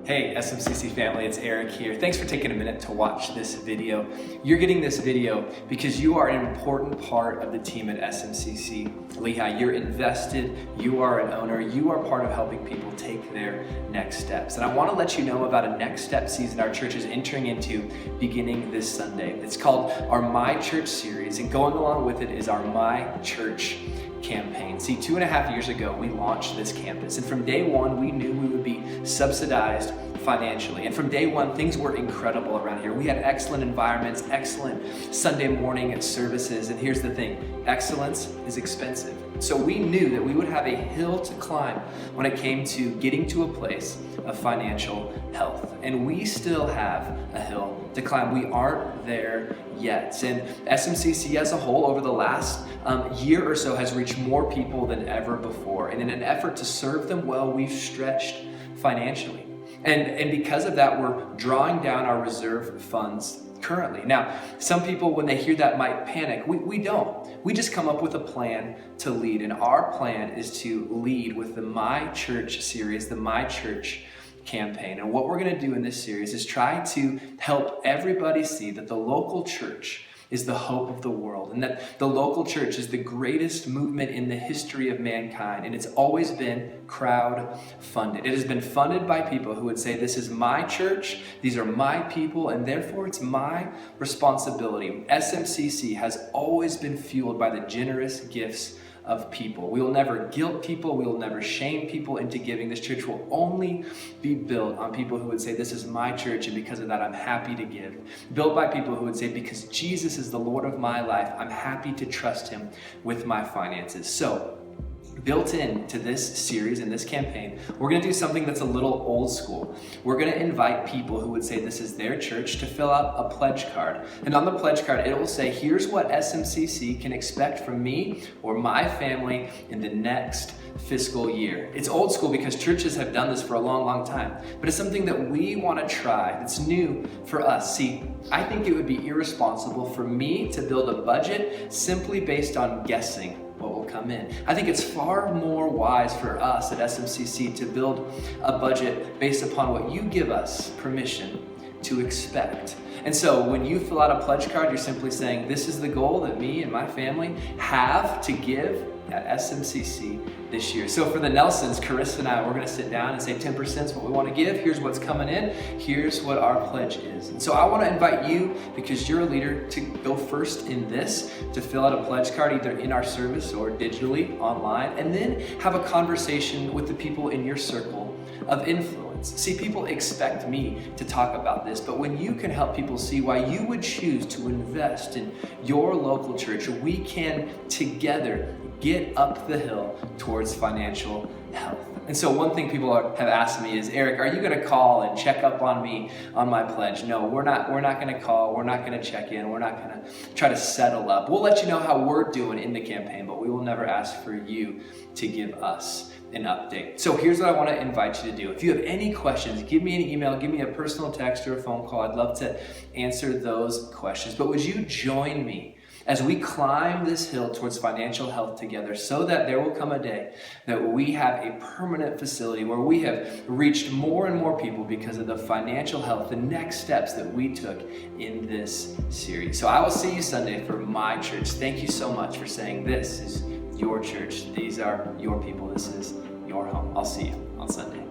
Hey SMCC family, it's Eric here. Thanks for taking a minute to watch this video. You're getting this video because you are an important part of the team at SMCC Lehigh. You're invested, you are an owner, you are part of helping people take their next steps. And I want to let you know about a next step season our church is entering into beginning this Sunday. It's called our MyChurch series, and going along with it is our MyChurch campaign. See, 2.5 years ago, we launched this campus, and from day one, we knew we would be subsidized financially. And from day one, things were incredible around here. We had excellent environments, excellent Sunday morning services, and here's the thing, excellence is expensive. So we knew that we would have a hill to climb when it came to getting to a place of financial health. And we still have a hill to climb. We aren't there yet. And SMCC as a whole over the last year or so has reached more people than ever before. And in an effort to serve them well, we've stretched financially. And because of that, we're drawing down our reserve funds currently. Now, some people, when they hear that, might panic. We don't. We just come up with a plan to lead. And our plan is to lead with the MyChurch series, the MyChurch campaign. And what we're going to do in this series is try to help everybody see that the local church is the hope of the world, and that the local church is the greatest movement in the history of mankind, and it's always been crowd-funded. It has been funded by people who would say, this is my church, these are my people, and therefore it's my responsibility. SMCC has always been fueled by the generous gifts of people. We will never guilt people. We will never shame people into giving. This church will only be built on people who would say, this is my church, and because of that, I'm happy to give. Built by people who would say, because Jesus is the Lord of my life, I'm happy to trust him with my finances. So, built into this series and this campaign, we're going to do something that's a little old school. We're going to invite people who would say this is their church to fill out a pledge card. And on the pledge card, it will say, here's what SMCC can expect from me or my family in the next fiscal year. It's old school because churches have done this for a long, long time, but it's something that we want to try. It's new for us. See, I think it would be irresponsible for me to build a budget simply based on guessing what will come in. I think it's far more wise for us at SMCC to build a budget based upon what you give us permission to expect. And so when you fill out a pledge card, you're simply saying, this is the goal that me and my family have to give at SMCC this year. So for the Nelsons, Carissa and I, we're going to sit down and say 10% is what we want to give. Here's what's coming in. Here's what our pledge is. And so I want to invite you, because you're a leader, to go first in this, to fill out a pledge card either in our service or digitally online, and then have a conversation with the people in your circle of influence. See, people expect me to talk about this, but when you can help people see why you would choose to invest in your local church, we can together get up the hill towards financial health. And so one thing people have asked me is, Eric, are you going to call and check up on me on my pledge? No, we're not going to call. We're not going to check in. We're not going to try to settle up. We'll let you know how we're doing in the campaign, but we will never ask for you to give us an update. So here's what I want to invite you to do. If you have any questions, give me an email, give me a personal text or a phone call. I'd love to answer those questions. But would you join me as we climb this hill towards financial health together, so that there will come a day that we have a permanent facility where we have reached more and more people because of the financial health, the next steps that we took in this series. So I will see you Sunday for MyChurch. Thank you so much for saying this is your church. These are your people. This is your home. I'll see you on Sunday.